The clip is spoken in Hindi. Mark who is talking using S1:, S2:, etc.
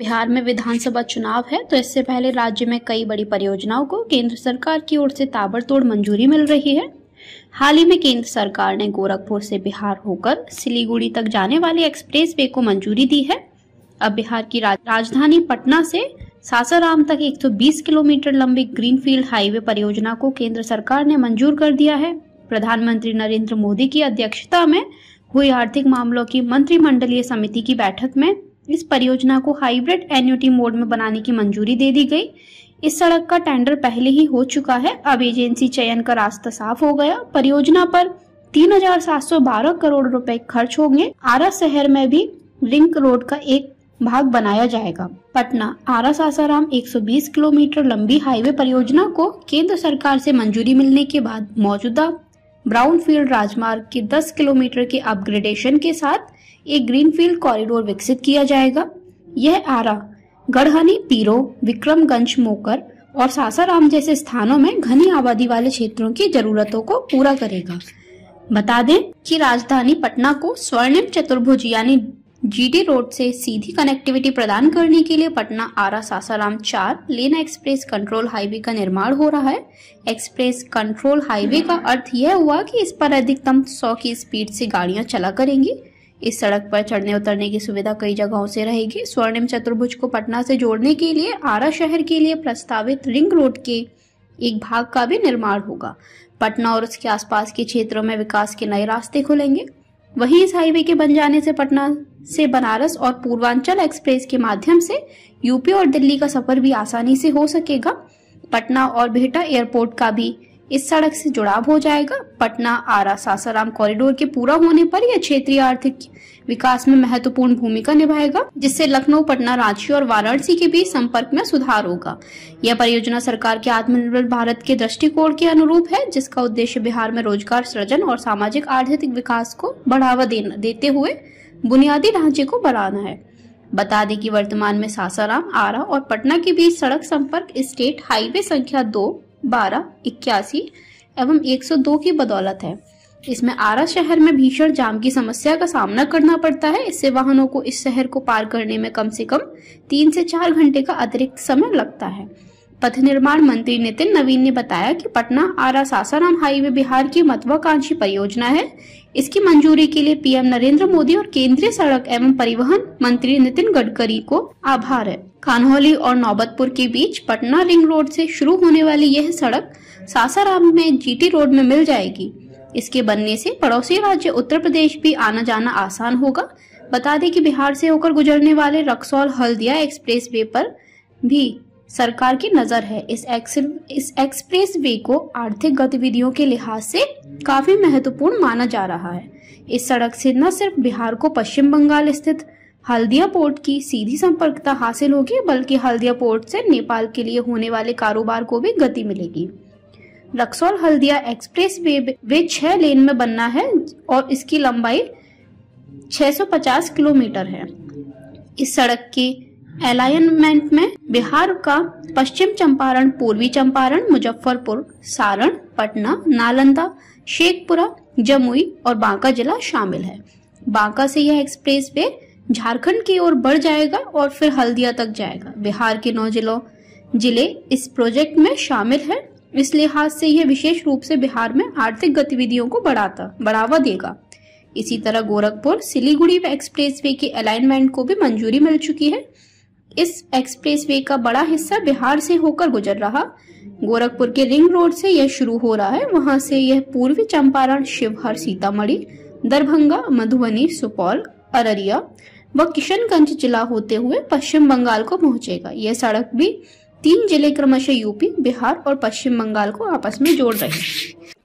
S1: बिहार में विधानसभा चुनाव है, तो इससे पहले राज्य में कई बड़ी परियोजनाओं को केंद्र सरकार की ओर से ताबड़तोड़ मंजूरी मिल रही है। हाल ही में केंद्र सरकार ने गोरखपुर से बिहार होकर सिलीगुड़ी तक जाने वाली एक्सप्रेस वे को मंजूरी दी है। अब बिहार की राजधानी पटना से सासाराम तक 120 किलोमीटर लंबी ग्रीनफील्ड हाईवे परियोजना को केंद्र सरकार ने मंजूर कर दिया है। प्रधानमंत्री नरेंद्र मोदी की अध्यक्षता में हुई आर्थिक मामलों की मंत्रिमंडलीय समिति की बैठक में इस परियोजना को हाइब्रिड एन्युटी मोड में बनाने की मंजूरी दे दी गई। इस सड़क का टेंडर पहले ही हो चुका है। अब एजेंसी चयन का रास्ता साफ हो गया। परियोजना पर 3,712 करोड़ रुपए खर्च होंगे। आरा शहर में भी लिंक रोड का एक भाग बनाया जाएगा। पटना आरा सासाराम 120 किलोमीटर लंबी हाईवे परियोजना को केंद्र सरकार से मंजूरी मिलने के बाद मौजूदा ब्राउनफील्ड राजमार्ग के 10 किलोमीटर के अपग्रेडेशन के साथ एक ग्रीनफील्ड कॉरिडोर विकसित किया जाएगा। यह आरा, गढ़हनी, पीरो, विक्रमगंज, मोकर और सासाराम जैसे स्थानों में घनी आबादी वाले क्षेत्रों की जरूरतों को पूरा करेगा। बता दें कि राजधानी पटना को स्वर्णिम चतुर्भुज यानी जीटी रोड से सीधी कनेक्टिविटी प्रदान करने के लिए पटना आरा सासाराम 4 लेन एक्सप्रेस कंट्रोल हाईवे का निर्माण हो रहा है। एक्सप्रेस कंट्रोल हाईवे का अर्थ यह हुआ कि इस पर अधिकतम 100 की स्पीड से गाड़ियां चला करेंगी। इस सड़क पर चढ़ने उतरने की सुविधा कई जगहों से रहेगी। स्वर्णिम चतुर्भुज को पटना से जोड़ने के लिए आरा शहर के लिए प्रस्तावित रिंग रोड के एक भाग का भी निर्माण होगा। पटना और उसके आसपास के क्षेत्रों में विकास के नए रास्ते खुलेंगे। वहीं इस हाईवे के बन जाने से पटना से बनारस और पूर्वांचल एक्सप्रेस के माध्यम से यूपी और दिल्ली का सफर भी आसानी से हो सकेगा। पटना और बिहटा एयरपोर्ट का भी इस सड़क से जुड़ाव हो जाएगा। पटना आरा सासाराम कॉरिडोर के पूरा होने पर यह क्षेत्रीय आर्थिक विकास में महत्वपूर्ण भूमिका निभाएगा, जिससे लखनऊ, पटना, रांची और वाराणसी के बीच संपर्क में सुधार होगा। यह परियोजना सरकार के आत्मनिर्भर भारत के दृष्टिकोण के अनुरूप है, जिसका उद्देश्य बिहार में रोजगार सृजन और सामाजिक आर्थिक विकास को बढ़ावा देते हुए बुनियादी ढांचे को बढ़ाना है। बता दें कि वर्तमान में सासाराम, आरा और पटना के बीच सड़क संपर्क स्टेट हाईवे संख्या 2, 12, 81 एवं 102 की बदौलत है। इसमें आरा शहर में भीषण जाम की समस्या का सामना करना पड़ता है। इससे वाहनों को इस शहर को पार करने में कम से कम 3 से 4 घंटे का अतिरिक्त समय लगता है। पथ निर्माण मंत्री नितिन नवीन ने बताया कि पटना आरा सासाराम हाईवे बिहार की महत्वाकांक्षी परियोजना है। इसकी मंजूरी के लिए पीएम नरेंद्र मोदी और केंद्रीय सड़क एवं परिवहन मंत्री नितिन गडकरी को आभार है। कान्होली और नौबतपुर के बीच पटना रिंग रोड से शुरू होने वाली यह सड़क सासाराम में जीटी रोड में मिल जाएगी। इसके बनने से पड़ोसी राज्य उत्तर प्रदेश भी आना जाना आसान होगा। बता दें कि बिहार से होकर गुजरने वाले रक्सौल हल्दिया एक्सप्रेस वे पर भी सरकार की नजर है। इस एक्सप्रेस वे को आर्थिक गतिविधियों के लिहाज से काफी महत्वपूर्ण माना जा रहा है। इस सड़क से न सिर्फ बिहार को पश्चिम बंगाल स्थित हल्दिया पोर्ट की सीधी संपर्कता हासिल होगी, बल्कि हल्दिया पोर्ट से नेपाल के लिए होने वाले कारोबार को भी गति मिलेगी। रक्सौल हल्दिया एक्सप्रेस वे 6 लेन में बनना है और इसकी लंबाई 650 किलोमीटर है। इस सड़क के अलाइनमेंट में बिहार का पश्चिम चंपारण, पूर्वी चंपारण, मुजफ्फरपुर, सारण, पटना, नालंदा, शेखपुरा, जमुई और बांका जिला शामिल है। बांका से यह एक्सप्रेस वे झारखंड की ओर बढ़ जाएगा और फिर हल्दिया तक जाएगा। बिहार के 9 जिले इस प्रोजेक्ट में शामिल है। इस लिहाज से यह विशेष रूप से बिहार में आर्थिक गतिविधियों को बढ़ावा देगा। इसी तरह गोरखपुर सिलीगुड़ी एक्सप्रेसवे के अलाइनमेंट को भी मंजूरी मिल चुकी है। इस एक्सप्रेसवे का बड़ा हिस्सा बिहार से होकर गुजर रहा। गोरखपुर के रिंग रोड से यह शुरू हो रहा है। वहां से यह पूर्वी चंपारण, शिवहर, सीतामढ़ी, दरभंगा, मधुबनी, सुपौल, अररिया व किशनगंज जिला होते हुए पश्चिम बंगाल को पहुंचेगा। यह सड़क भी 3 जिले क्रमशः यूपी, बिहार और पश्चिम बंगाल को आपस में जोड़ रहे हैं।